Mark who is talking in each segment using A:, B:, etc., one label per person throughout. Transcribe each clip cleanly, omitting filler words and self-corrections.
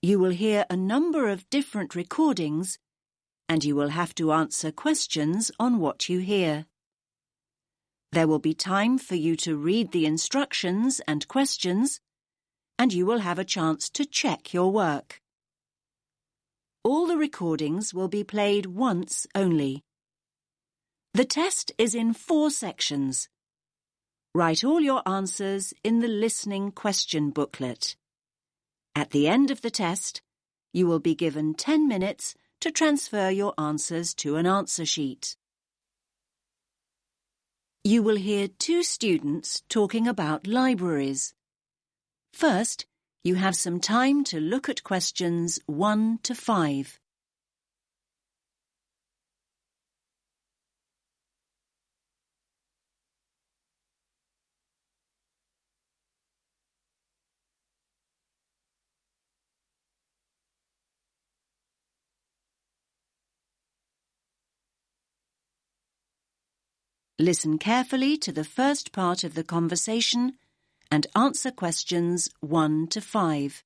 A: You will hear a number of different recordings, and you will have to answer questions on what you hear. There will be time for you to read the instructions and questions, and you will have a chance to check your work. All the recordings will be played once only. The test is in 4 sections. Write all your answers in the listening question booklet. At the end of the test, you will be given 10 minutes to transfer your answers to an answer sheet. You will hear 2 students talking about libraries. First, you have some time to look at questions 1 to 5. Listen carefully to the first part of the conversation and answer questions 1 to 5.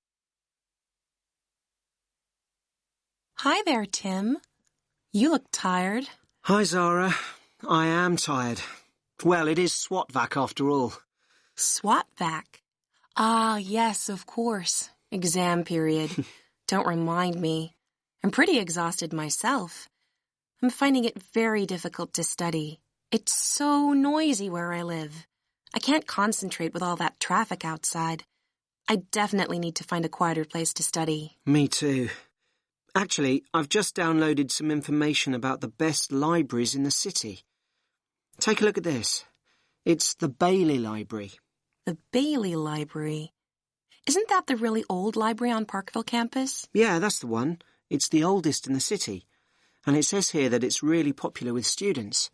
B: Hi there, Tim. You look tired.
C: Hi, Zara. I am tired. Well, it is SWAT-vac after all.
B: SWAT-vac? Ah, yes, of course. Exam period. Don't remind me. I'm pretty exhausted myself. I'm finding it very difficult to study. It's so noisy where I live. I can't concentrate with all that traffic outside. I definitely need to find a quieter place to study.
C: Me too. Actually, I've just downloaded some information about the best libraries in the city. Take a look at this. It's the Bailey Library.
B: The Bailey Library? Isn't that the really old library on Parkville campus?
C: Yeah, that's the one. It's the oldest in the city. And it says here that it's really popular with students.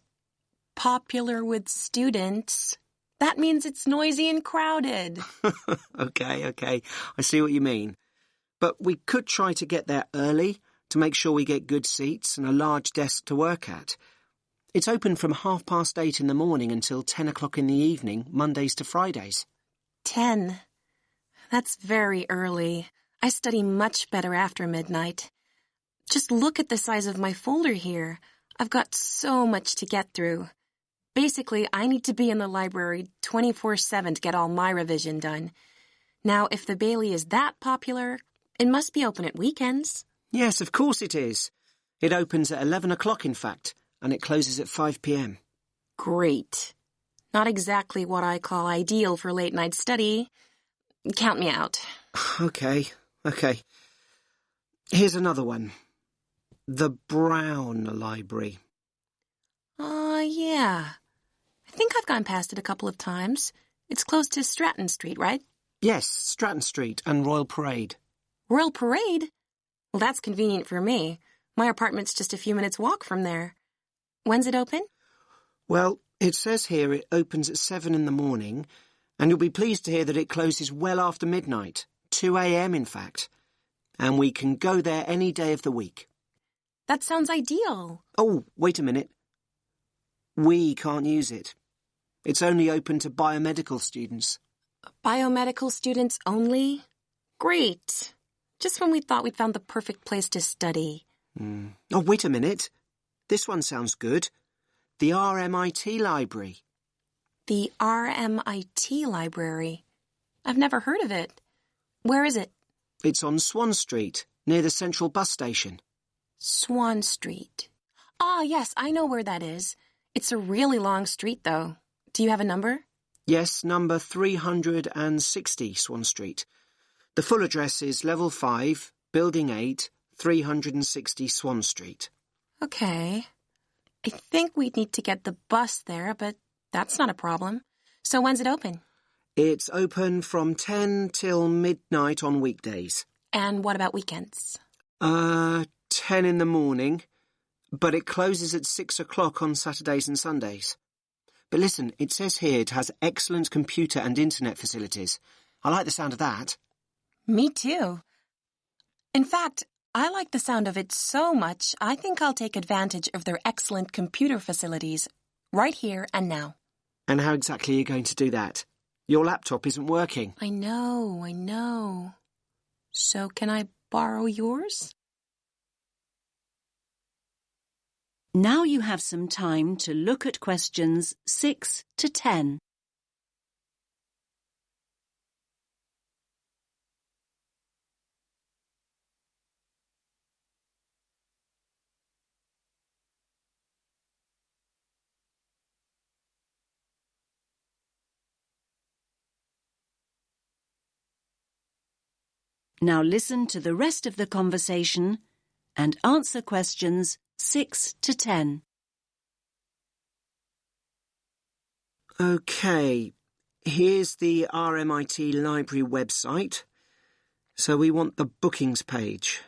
B: Popular with students? That means it's noisy and crowded.
C: Okay. I see what you mean. But we could try to get there early to make sure we get good seats and a large desk to work at. It's open from 8:30 in the morning until 10 o'clock in the evening, Mondays to Fridays.
B: 10. That's very early. I study much better after midnight. Just look at the size of my folder here. I've got so much to get through. Basically, I need to be in the library 24/7 to get all my revision done. Now, if the Bailey is that popular, it must be open at weekends.
C: Yes, of course it is. It opens at 11 o'clock, in fact, and it closes at 5 p.m.
B: Great. Not exactly what I call ideal for late-night study. Count me out.
C: Okay. Here's another one. The Brown Library.
B: Yeah. I think I've gone past it a couple of times. It's close to Stratton Street, right?
C: Yes, Stratton Street and Royal Parade.
B: Royal Parade? Well, that's convenient for me. My apartment's just a few minutes' walk from there. When's it open?
C: Well, it says here it opens at 7 in the morning, and you'll be pleased to hear that it closes well after midnight, 2 a.m. in fact. And we can go there any day of the week.
B: That sounds ideal.
C: Oh, wait a minute. We can't use it. It's only open to biomedical students.
B: Biomedical students only? Great. Just when we thought we'd found the perfect place to study.
C: Oh, wait a minute. This one sounds good. The RMIT Library.
B: The RMIT Library? I've never heard of it. Where is it?
C: It's on Swan Street, near the Central Bus Station.
B: Swan Street. Ah, yes, I know where that is. It's a really long street, though. Do you have a number?
C: Yes, number 360 Swan Street. The full address is Level 5, Building 8, 360 Swan Street.
B: Okay. I think we'd need to get the bus there, but that's not a problem. So when's it open?
C: It's open from 10 till midnight on weekdays.
B: And what about weekends?
C: 10 in the morning, but it closes at 6 o'clock on Saturdays and Sundays. But listen, it says here it has excellent computer and internet facilities. I like the sound of that.
B: Me too. In fact, I like the sound of it so much, I think I'll take advantage of their excellent computer facilities right here and now.
C: And how exactly are you going to do that? Your laptop isn't working.
B: I know. So can I borrow yours?
A: Now you have some time to look at questions 6 to 10. Now listen to the rest of the conversation and answer questions 6 to 10.
C: OK, here's the RMIT Library website. So we want the bookings page.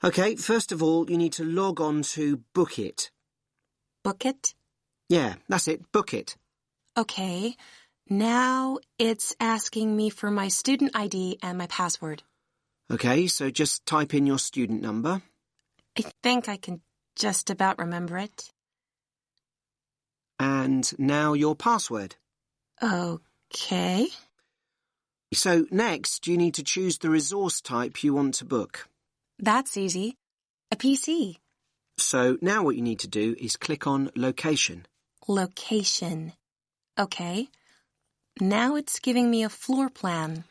C: OK, first of all, you need to log on to Bookit.
B: Booklet?
C: Yeah, that's it, Bookit.
B: Okay. Now it's asking me for my student ID and my password.
C: OK, so just type in your student number.
B: I think I can just about remember it.
C: And now your password.
B: Okay.
C: So next, you need to choose the resource type you want to book.
B: That's easy. A PC.
C: So now what you need to do is click on Location.
B: Location. Okay. Now it's giving me a floor plan.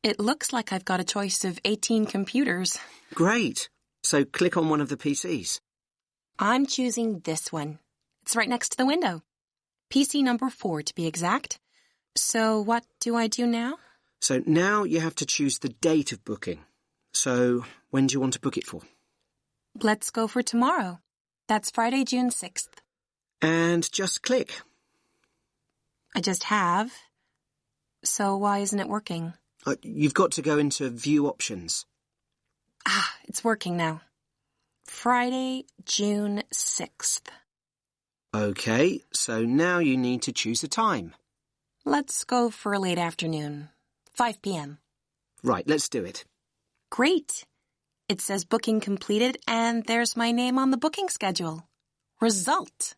B: It looks like I've got a choice of 18 computers.
C: Great. So click on one of the PCs.
B: I'm choosing this one. It's right next to the window. PC number 4 to be exact. So what do I do now?
C: So now you have to choose the date of booking. So when do you want to book it for?
B: Let's go for tomorrow. That's Friday, June 6th.
C: And just click.
B: I just have. So why isn't it working?
C: You've got to go into View Options.
B: It's working now. Friday, June 6th.
C: OK, so now you need to choose a time.
B: Let's go for late afternoon. 5 p.m.
C: Right, let's do it.
B: Great. It says booking completed and there's my name on the booking schedule. Result.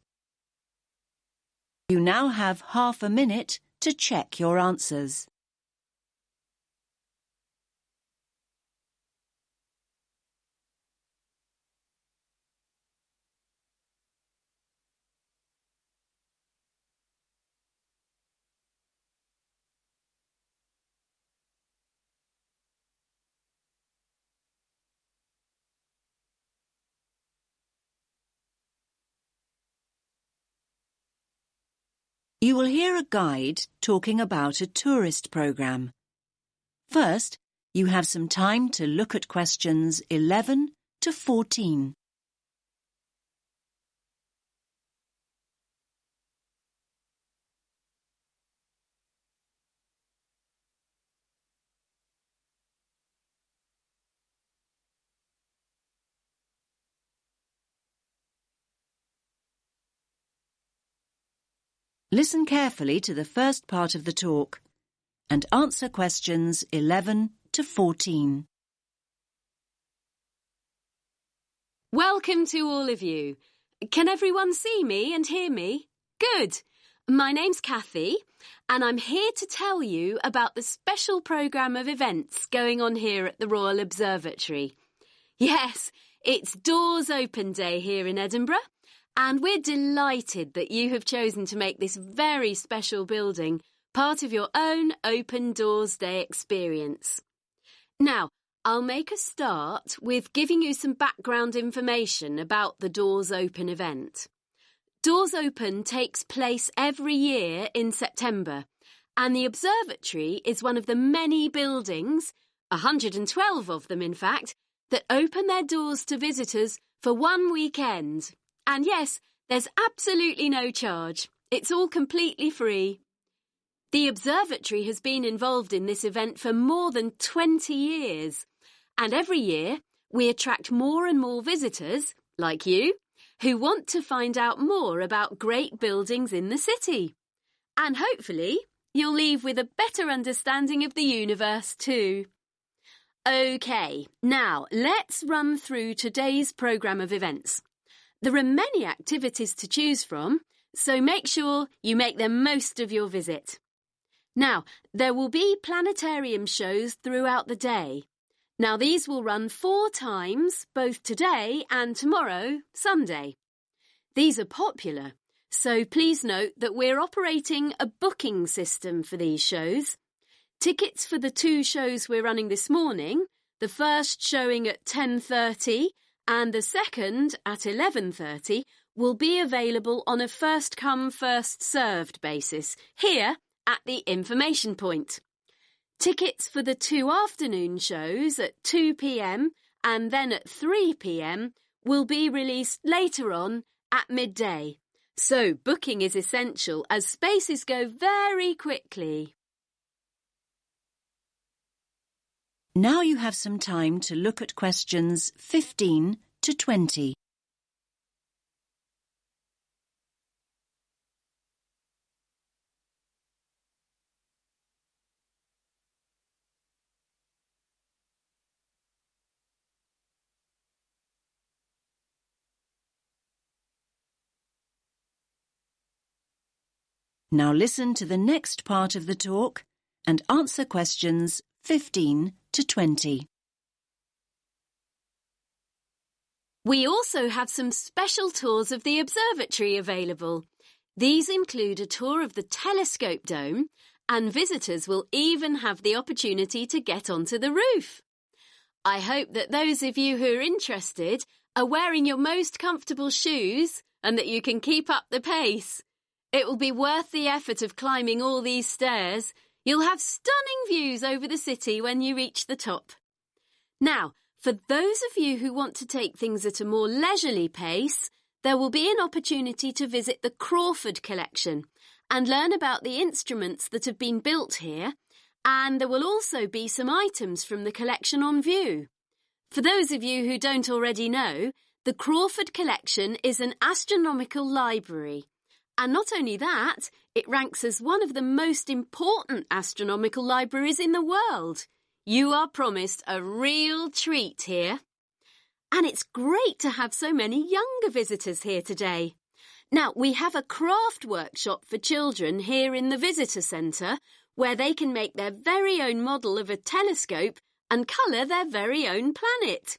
A: You now have half a minute to check your answers. You will hear a guide talking about a tourist programme. First, you have some time to look at questions 11 to 14. Listen carefully to the first part of the talk and answer questions 11 to 14.
D: Welcome to all of you. Can everyone see me and hear me? Good. My name's Kathy, and I'm here to tell you about the special programme of events going on here at the Royal Observatory. Yes, it's Doors Open Day here in Edinburgh, and we're delighted that you have chosen to make this very special building part of your own Open Doors Day experience. Now, I'll make a start with giving you some background information about the Doors Open event. Doors Open takes place every year in September, and the observatory is one of the many buildings, 112 of them in fact, that open their doors to visitors for one weekend. And yes, there's absolutely no charge. It's all completely free. The observatory has been involved in this event for more than 20 years. And every year, we attract more and more visitors, like you, who want to find out more about great buildings in the city. And hopefully, you'll leave with a better understanding of the universe too. OK, now let's run through today's programme of events. There are many activities to choose from, so make sure you make the most of your visit. Now, there will be planetarium shows throughout the day. Now, these will run 4 times, both today and tomorrow, Sunday. These are popular, so please note that we're operating a booking system for these shows. Tickets for the 2 shows we're running this morning, the first showing at 10:30 and the second at 11:30, will be available on a first-come, first-served basis here at the information point. Tickets for the 2 afternoon shows at 2 p.m. and then at 3 p.m. will be released later on at midday. So booking is essential as spaces go very quickly.
A: Now you have some time to look at questions 15 to 20. Now listen to the next part of the talk and answer questions 15 to 20.
D: We also have some special tours of the observatory available. These include a tour of the telescope dome, and visitors will even have the opportunity to get onto the roof. I hope that those of you who are interested are wearing your most comfortable shoes and that you can keep up the pace. It will be worth the effort of climbing all these stairs. You'll have stunning views over the city when you reach the top. Now, for those of you who want to take things at a more leisurely pace, there will be an opportunity to visit the Crawford collection and learn about the instruments that have been built here, and there will also be some items from the collection on view. For those of you who don't already know, the Crawford collection is an astronomical library. And not only that, it ranks as one of the most important astronomical libraries in the world. You are promised a real treat here. And it's great to have so many younger visitors here today. Now, we have a craft workshop for children here in the visitor centre where they can make their very own model of a telescope and colour their very own planet.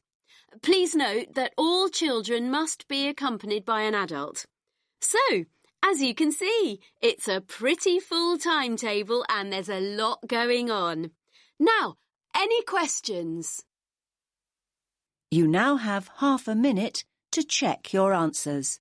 D: Please note that all children must be accompanied by an adult. So, as you can see, it's a pretty full timetable and there's a lot going on. Now, any questions?
A: You now have half a minute to check your answers.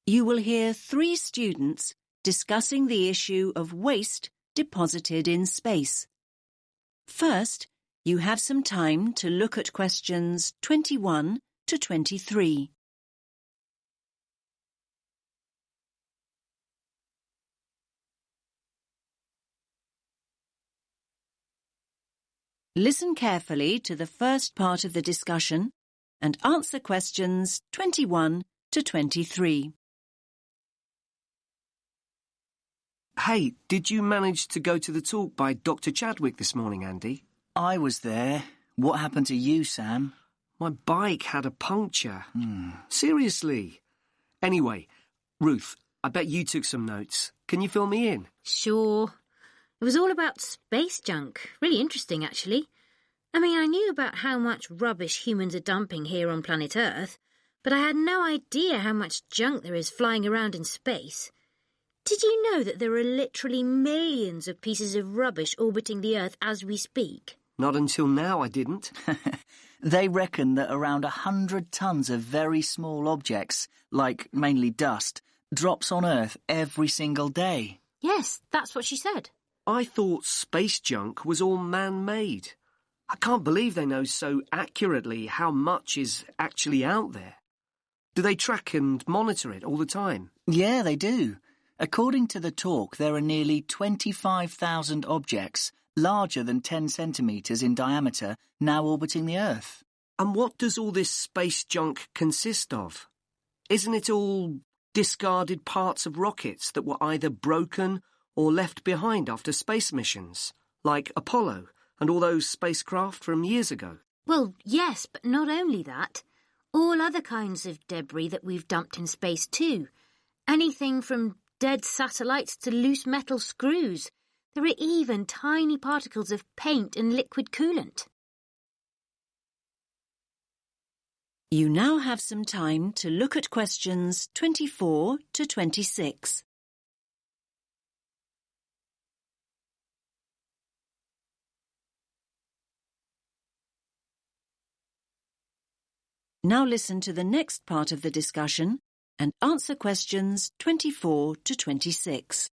A: You will hear 3 students discussing the issue of waste deposited in space. First, you have some time to look at questions 21 to 23. Listen carefully to the first part of the discussion and answer questions 21 to 23.
C: Hey, did you manage to go to the talk by Dr. Chadwick this morning, Andy?
E: I was there. What happened to you, Sam?
C: My bike had a puncture. Seriously. Anyway, Ruth, I bet you took some notes. Can you fill me in?
F: Sure. It was all about space junk. Really interesting, actually. I mean, I knew about how much rubbish humans are dumping here on planet Earth, but I had no idea how much junk there is flying around in space. Did you know that there are literally millions of pieces of rubbish orbiting the Earth as we speak?
C: Not until now, I didn't.
E: They reckon that around 100 tons of very small objects, like mainly dust, drops on Earth every single day.
F: Yes, that's what she said.
C: I thought space junk was all man-made. I can't believe they know so accurately how much is actually out there. Do they track and monitor it all the time?
E: Yeah, they do. According to the talk, there are nearly 25,000 objects larger than 10 centimetres in diameter now orbiting the Earth.
C: And what does all this space junk consist of? Isn't it all discarded parts of rockets that were either broken or left behind after space missions, like Apollo and all those spacecraft from years ago?
F: Well, yes, but not only that. All other kinds of debris that we've dumped in space too. Anything from dead satellites to loose metal screws. There are even tiny particles of paint and liquid coolant.
A: You now have some time to look at questions 24 to 26. Now listen to the next part of the discussion and answer questions 24 to 26.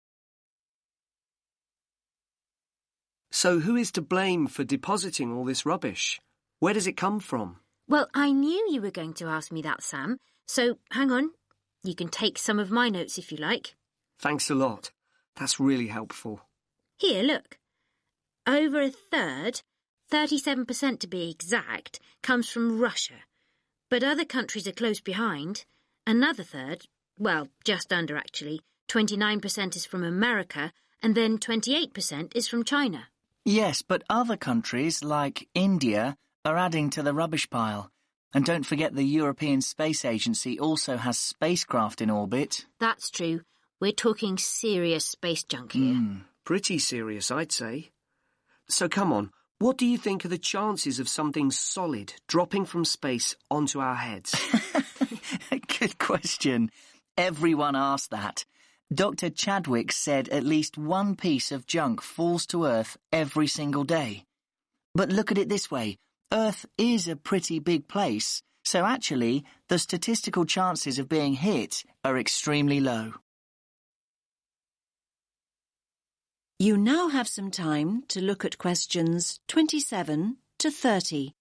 C: So who is to blame for depositing all this rubbish? Where does it come from?
F: Well, I knew you were going to ask me that, Sam. So, hang on. You can take some of my notes if you like.
C: Thanks a lot. That's really helpful.
F: Here, look. Over a third, 37% to be exact, comes from Russia. But other countries are close behind. Another third, well, just under actually, 29% is from America, and then 28% is from China.
E: Yes, but other countries, like India, are adding to the rubbish pile. And don't forget the European Space Agency also has spacecraft in orbit.
F: That's true. We're talking serious space junk here.
C: Pretty serious, I'd say. So come on, what do you think are the chances of something solid dropping from space onto our heads?
E: Good question. Everyone asked that. Dr. Chadwick said at least one piece of junk falls to Earth every single day. But look at it this way. Earth is a pretty big place, so actually the statistical chances of being hit are extremely low.
A: You now have some time to look at questions 27 to 30.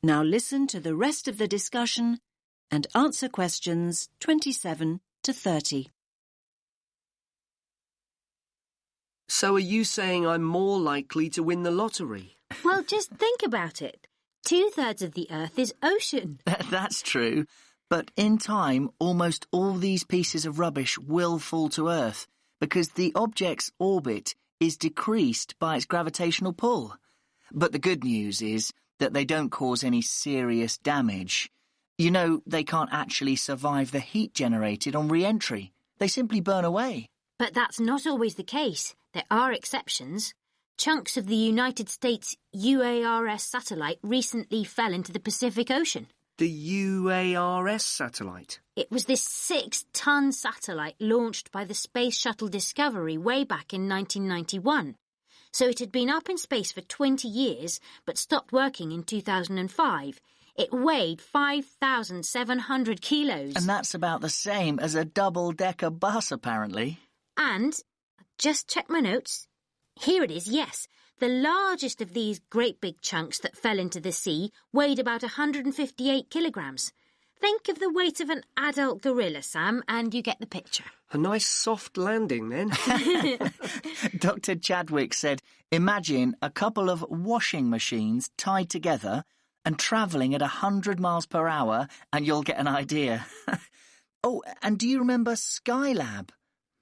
A: Now listen to the rest of the discussion and answer questions 27 to 30.
C: So are you saying I'm more likely to win the lottery?
F: Well, just think about it. 2/3 of the Earth is ocean.
E: That's true. But in time, almost all these pieces of rubbish will fall to Earth because the object's orbit is decreased by its gravitational pull. But the good news is that they don't cause any serious damage. You know, they can't actually survive the heat generated on re-entry. They simply burn away.
F: But that's not always the case. There are exceptions. Chunks of the United States UARS satellite recently fell into the Pacific Ocean.
C: The UARS satellite?
F: It was this 6-ton satellite launched by the Space Shuttle Discovery way back in 1991. So it had been up in space for 20 years, but stopped working in 2005. It weighed 5,700 kilos.
E: And that's about the same as a double-decker bus, apparently.
F: And, just check my notes. Here it is, yes. The largest of these great big chunks that fell into the sea weighed about 158 kilograms. Think of the weight of an adult gorilla, Sam, and you get the picture.
C: A nice soft landing, then.
E: Dr. Chadwick said, imagine a couple of washing machines tied together and travelling at 100 miles per hour, and you'll get an idea. Oh, and do you remember Skylab?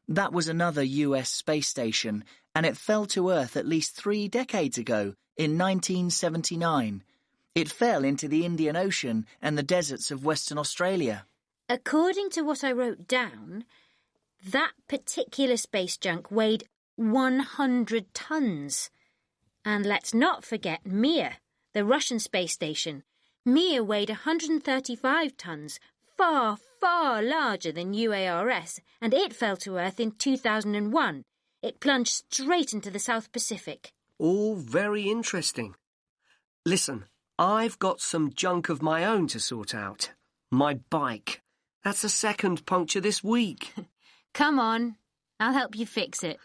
E: That was another US space station, and it fell to Earth at least 3 decades ago, in 1979. It fell into the Indian Ocean and the deserts of Western Australia.
F: According to what I wrote down, that particular space junk weighed 100 tons. And let's not forget Mir, the Russian space station. Mir weighed 135 tons, far, far larger than UARS, and it fell to Earth in 2001. It plunged straight into the South Pacific.
C: All very interesting. Listen, I've got some junk of my own to sort out. My bike. That's the second puncture this week.
F: Come on, I'll help you fix it.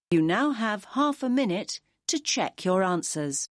A: You now have half a minute to check your answers.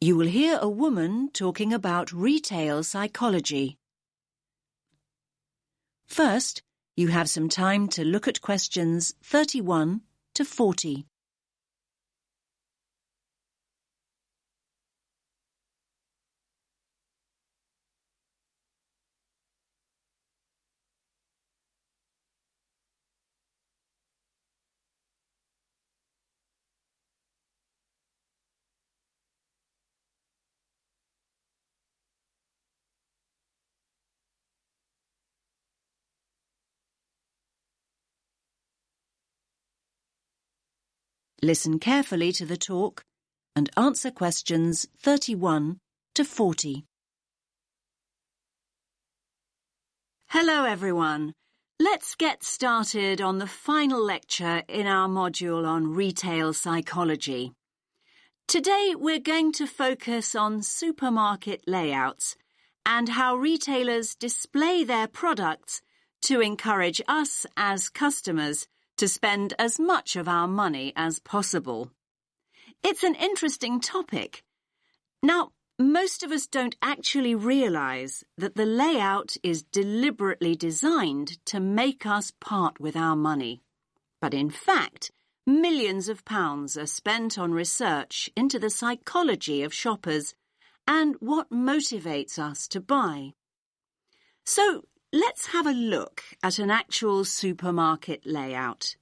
A: You will hear a woman talking about retail psychology. First, you have some time to look at questions 31 to 40. Listen carefully to the talk and answer questions 31 to 40. Hello everyone. Let's get started on the final lecture in our module on retail psychology. Today we're going to focus on supermarket layouts and how retailers display their products to encourage us as customers to spend as much of our money as possible. It's an interesting topic. Now, most of us don't actually realise that the layout is deliberately designed to make us part with our money. But in fact, millions of pounds are spent on research into the psychology of shoppers and what motivates us to buy. So, let's have a look at an actual supermarket layout.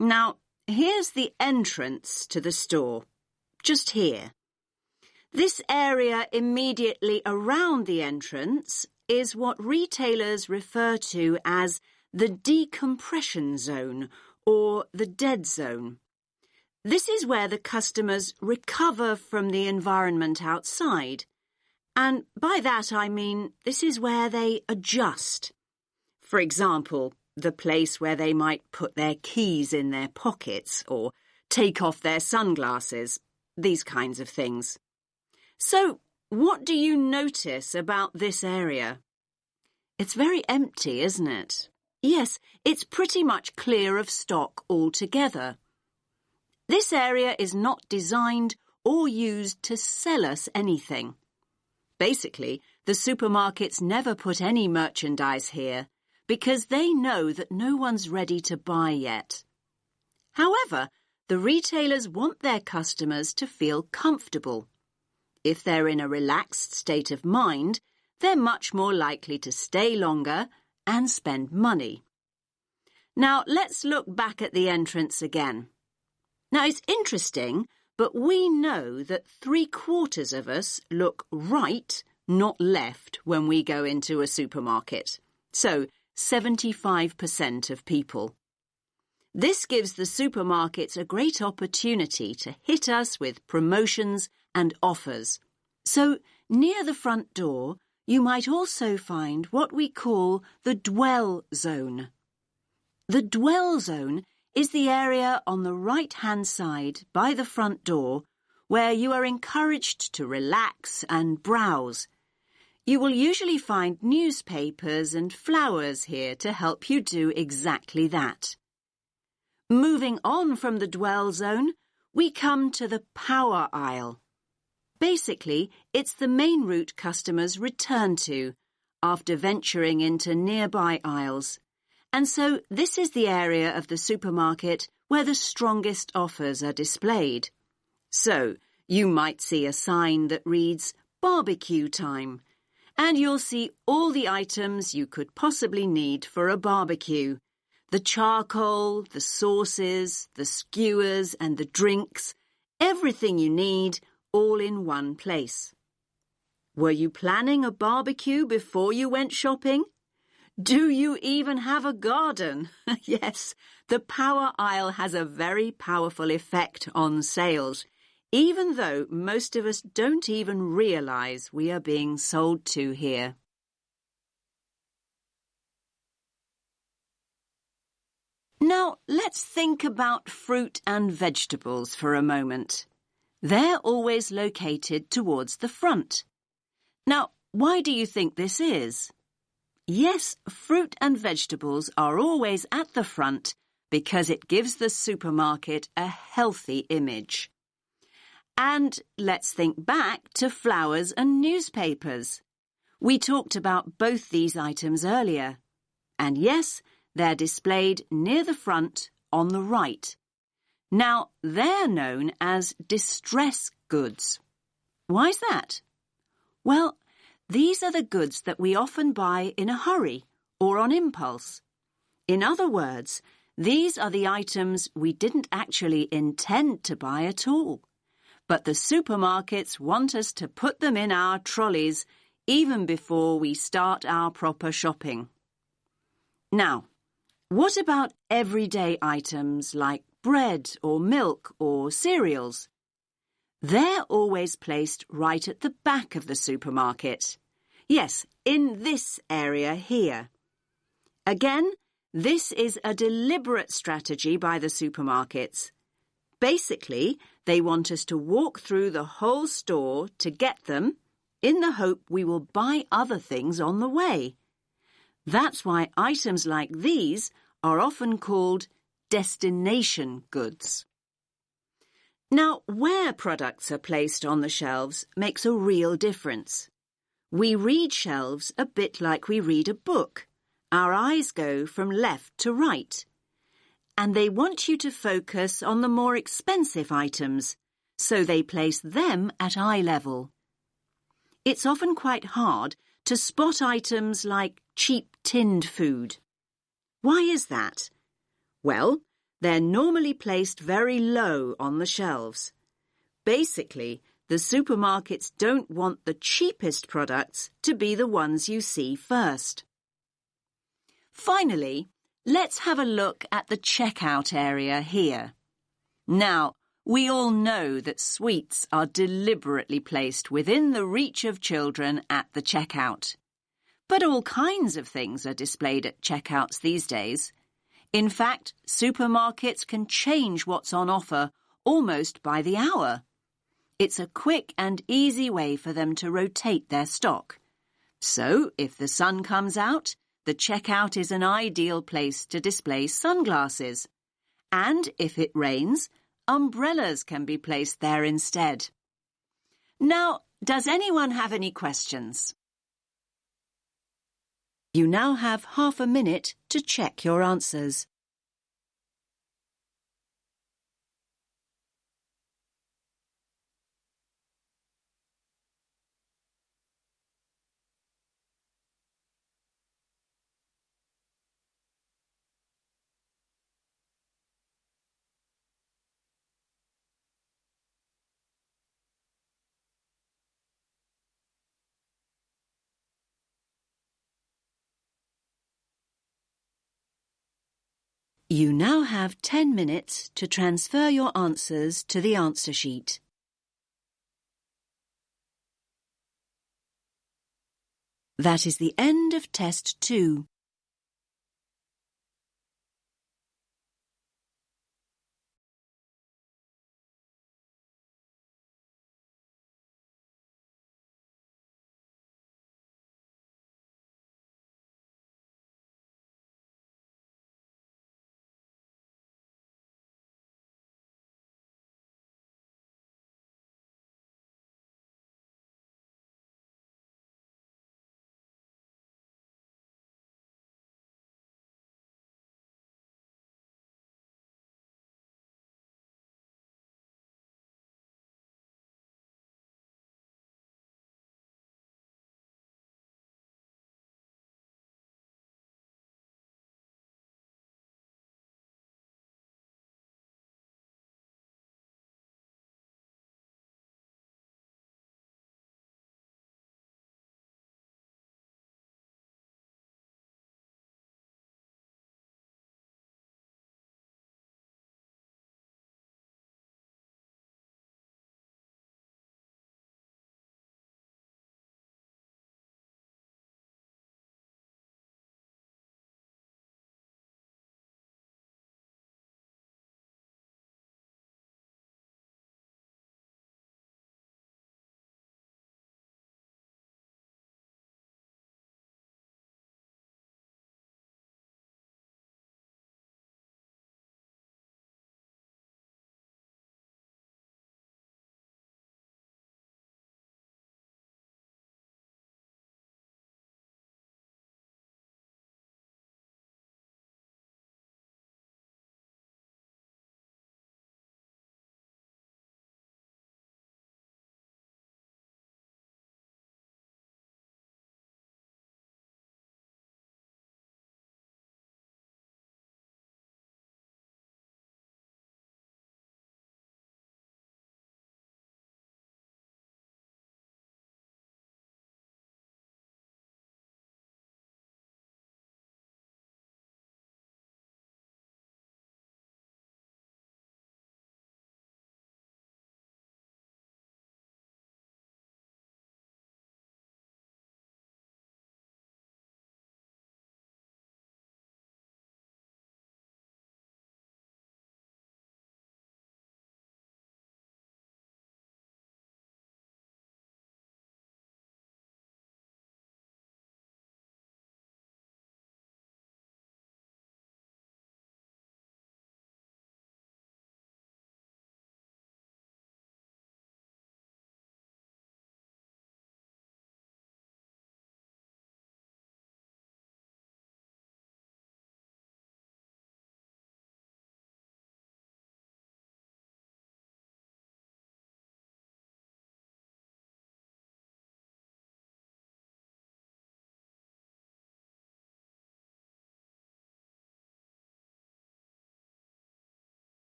A: Now, here's the entrance to the store, just here. This area immediately around the entrance is what retailers refer to as the decompression zone or the dead zone. This is where the customers recover from the environment outside. And by that I mean this is where they adjust. For example, the place where they might put their keys in their pockets or take off their sunglasses, these kinds of things. So, what do you notice about this area? It's very empty, isn't it? Yes, it's pretty much clear of stock altogether. This area is not designed or used to sell us anything. Basically, the supermarkets never put any merchandise here because they know that no one's ready to buy yet. However, the retailers want their customers to feel comfortable. If they're in a relaxed state of mind, they're much more likely to stay longer and spend money. Now, let's look back at the entrance again. Now, it's interesting, but we know that 3/4 of us look right, not left, when we go into a supermarket. So, 75% of people. This gives the supermarkets a great opportunity to hit us with promotions and offers. So, near the front door, you might also find what we call the dwell zone. The dwell zone is the area on the right-hand side by the front door where you are encouraged to relax and browse. You will usually find newspapers and flowers here to help you do exactly that. Moving on from the dwell zone, we come to the power aisle. Basically, it's the main route customers return to after venturing into nearby aisles. And so this is the area of the supermarket where the strongest offers are displayed. So, you might see a sign that reads barbecue time, and you'll see all the items you could possibly need for a barbecue. The charcoal, the sauces, the skewers and the drinks, everything you need, all in one place. Were you planning a barbecue before you went shopping? Do you even have a garden? Yes, the power aisle has a very powerful effect on sales, even though most of us don't even realise we are being sold to here. Now, let's think about fruit and vegetables for a moment. They're always located towards the front. Now, why do you think this is? Yes, fruit and vegetables are always at the front because it gives the supermarket a healthy image. And let's think back to flowers and newspapers. We talked about both these items earlier. And yes, they're displayed near the front on the right. Now, they're known as distress goods. Why's that? Well, these are the goods that we often buy in a hurry or on impulse. In other words, these are the items we didn't actually intend to buy at all. But the supermarkets want us to put them in our trolleys even before we start our proper shopping. Now, what about everyday items like bread or milk or cereals? They're always placed right at the back of the supermarket. Yes, in this area here. Again, this is a deliberate strategy by the supermarkets. Basically, they want us to walk through the whole store to get them in the hope we will buy other things on the way. That's why items like these are often called destination goods. Now, where products are placed on the shelves makes a real difference. We read shelves a bit like we read a book. Our eyes go from left to right. And they want you to focus on the more expensive items, so they place them at eye level. It's often quite hard to spot items like cheap tinned food. Why is that? Well, they're normally placed very low on the shelves. Basically, the supermarkets don't want the cheapest products to be the ones you see first. Finally, let's have a look at the checkout area here. Now, we all know that sweets are deliberately placed within the reach of children at the checkout. But all kinds of things are displayed at checkouts these days. In fact, supermarkets can change what's on offer almost by the hour. It's a quick and easy way for them to rotate their stock. So, if the sun comes out, the checkout is an ideal place to display sunglasses. And if it rains, umbrellas can be placed there instead. Now, does anyone have any questions? You now have half a minute to check your answers. You now have 10 minutes to transfer your answers to the answer sheet. That is the end of Test 2.